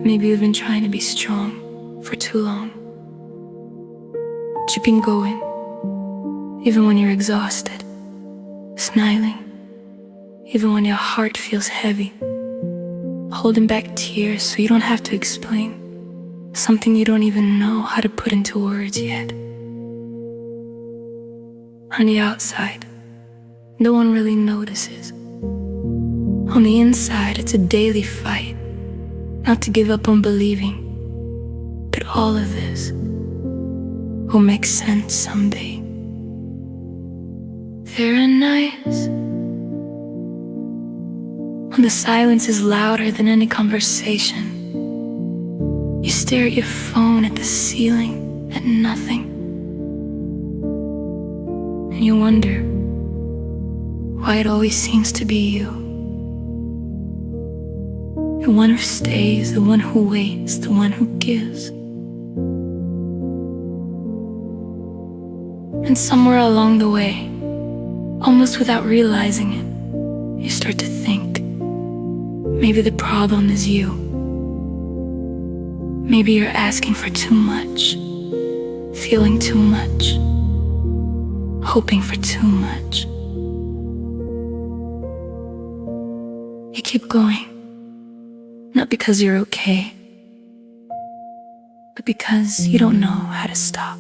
Maybe you've been trying to be strong for too long. But you've been going, even when you're exhausted. Smiling, even when your heart feels heavy. Holding back tears so you don't have to explain something you don't even know how to put into words yet. On the outside, no one really notices. On the inside, it's a daily fight, not to give up on believing that all of this will make sense someday. There are nights when the silence is louder than any conversation. You stare at your phone, at the ceiling, at nothing. And you wonder why it always seems to be you. The one who stays, the one who waits, the one who gives. And somewhere along the way, almost without realizing it, you start to think, maybe the problem is you. Maybe you're asking for too much, feeling too much, hoping for too much. You keep going, not because you're okay, but because you don't know how to stop.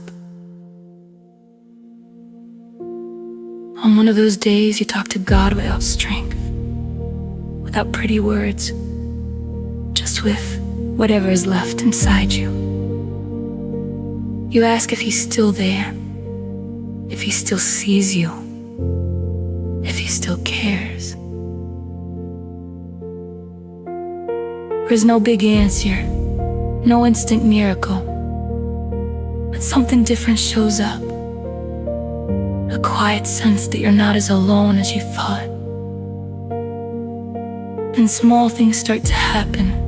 On one of those days, you talk to God without strength, without pretty words, just with whatever is left inside you. You ask if He's still there, if He still sees you, if He still cares. There's no big answer, no instant miracle, but something different shows up. A quiet sense that you're not as alone as you thought. And small things start to happen.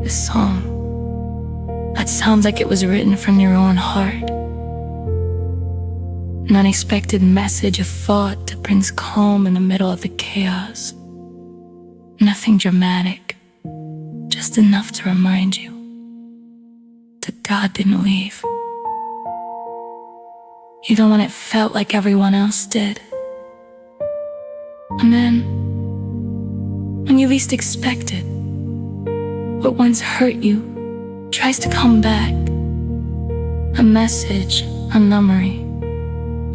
This song, that sounds like it was written from your own heart. An unexpected message of thought that brings calm in the middle of the chaos. Nothing dramatic, just enough to remind you that God didn't leave. Even when it felt like everyone else did. And then, when you least expect it, what once hurt you tries to come back. A message, a memory,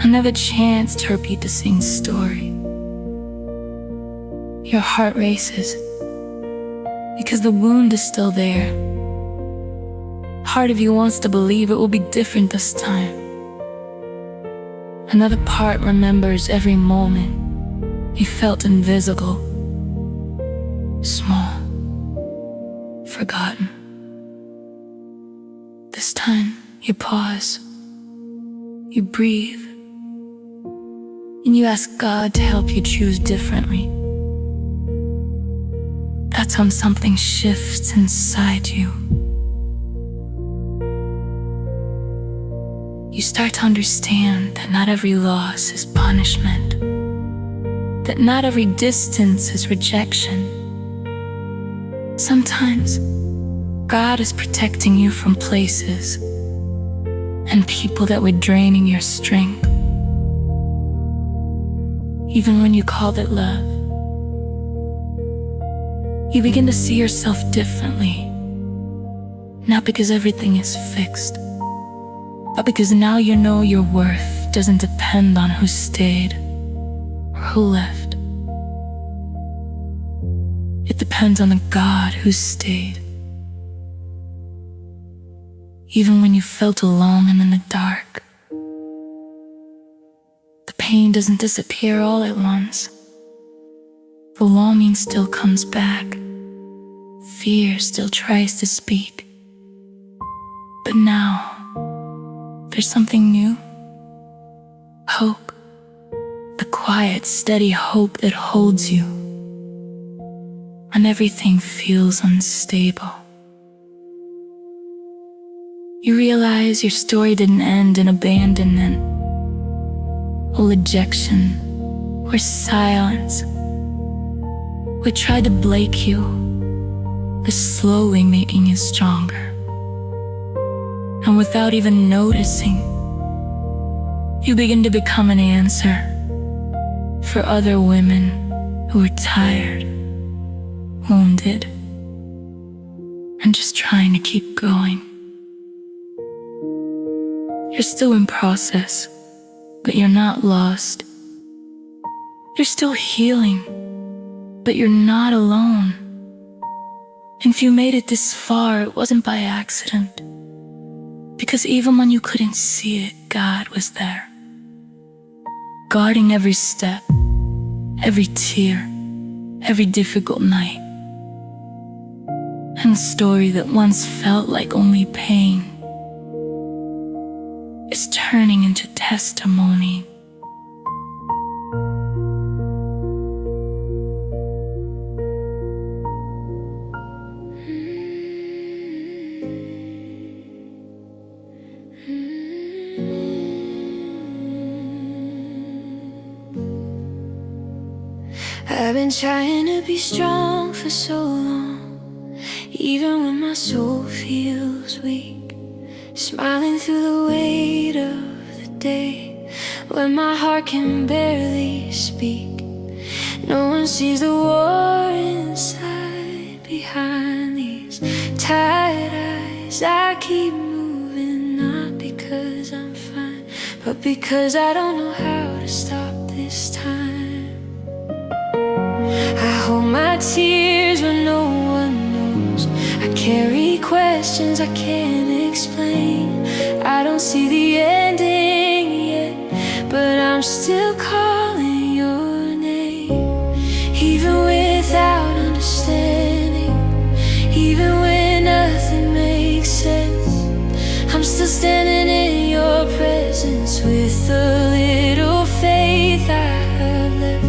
another chance to repeat the same story. Your heart races, because the wound is still there. Part of you wants to believe it will be different this time. Another part remembers every moment you felt invisible, small, forgotten. This time, you pause, you breathe, and you ask God to help you choose differently. That's when something shifts inside you. You start to understand that not every loss is punishment, that not every distance is rejection. Sometimes, God is protecting you from places and people that were draining your strength. Even when you called it love, you begin to see yourself differently, not because everything is fixed, but because now you know your worth doesn't depend on who stayed or who left. It depends on the God who stayed. Even when you felt alone and in the dark, the pain doesn't disappear all at once. The longing still comes back. Fear still tries to speak. But now, there's something new. Hope. The quiet, steady hope that holds you when everything feels unstable. You realize your story didn't end in abandonment, or rejection, or silence. We tried to break you, is slowly making you stronger. And without even noticing, you begin to become an answer for other women who are tired, wounded, and just trying to keep going. You're still in process, but you're not lost. You're still healing, but you're not alone. And if you made it this far, it wasn't by accident. Because even when you couldn't see it, God was there, guarding every step, every tear, every difficult night. And the story that once felt like only pain is turning into testimony. I've been trying to be strong for so long, even when my soul feels weak, smiling through the weight of the day, when my heart can barely speak. No one sees the war inside behind these tired eyes. I keep moving, not because I'm fine, but because I don't know how to stop this time. I hold my tears when no one knows. I carry questions I can't explain. I don't see the ending yet, but I'm still calling your name. Even without understanding, even when nothing makes sense, I'm still standing in your presence with the little faith I have left.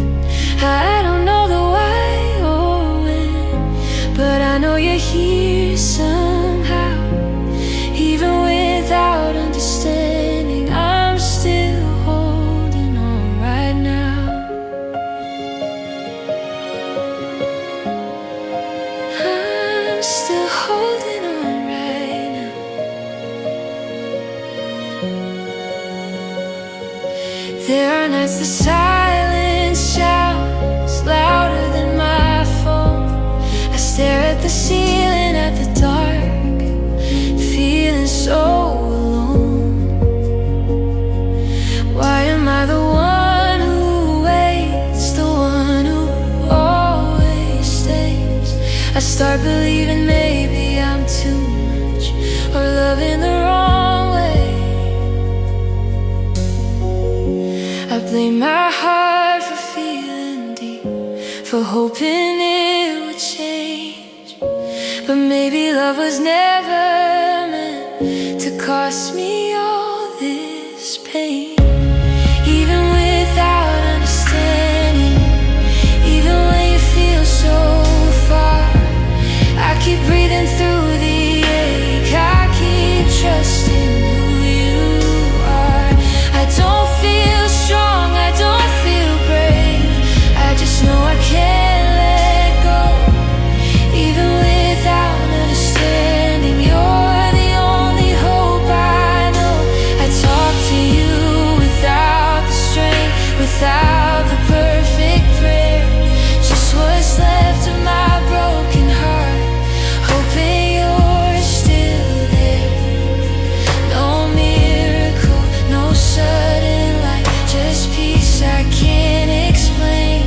I don't know the why or when, but I know you're here somehow. Even without understanding, I'm still holding on right now. I'm still holding on right now. There are nights the silence shouts louder than my phone. I stare at the ceiling, at the dark, feeling so alone. Why am I the one who waits, the one who always stays? I start believing maybe I'm too much, or loving the wrong way. I blame my heart for feeling deep, for hoping it would change. But maybe love was never meant to cost me all this pain. Even without understanding, even when you feel so far, I keep breathing through the ache. I keep trusting who you are. I don't feel strong, I don't feel brave, I just know I can't let go. Even without understanding, you're the only hope I know. I talk to you without the strength, without the perfect prayer, just what's left of my broken heart, hoping you're still there. No miracle, no sudden light, just peace I can't explain.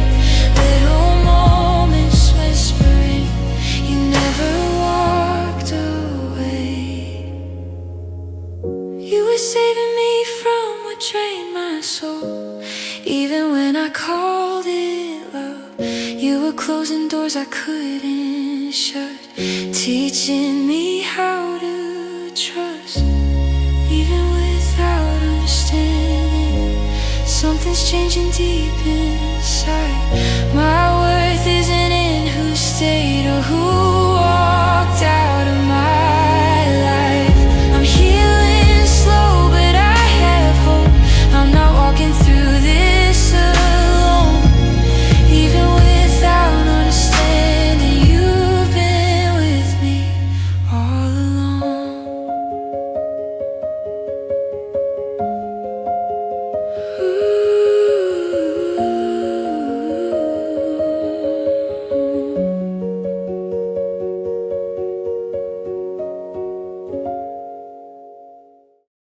Little moments whispering, you never walked away. You were saving me from what drained my soul. Even when I called it love, you were closing doors I couldn't shut, teaching me how to trust. Even without understanding, something's changing deep inside. My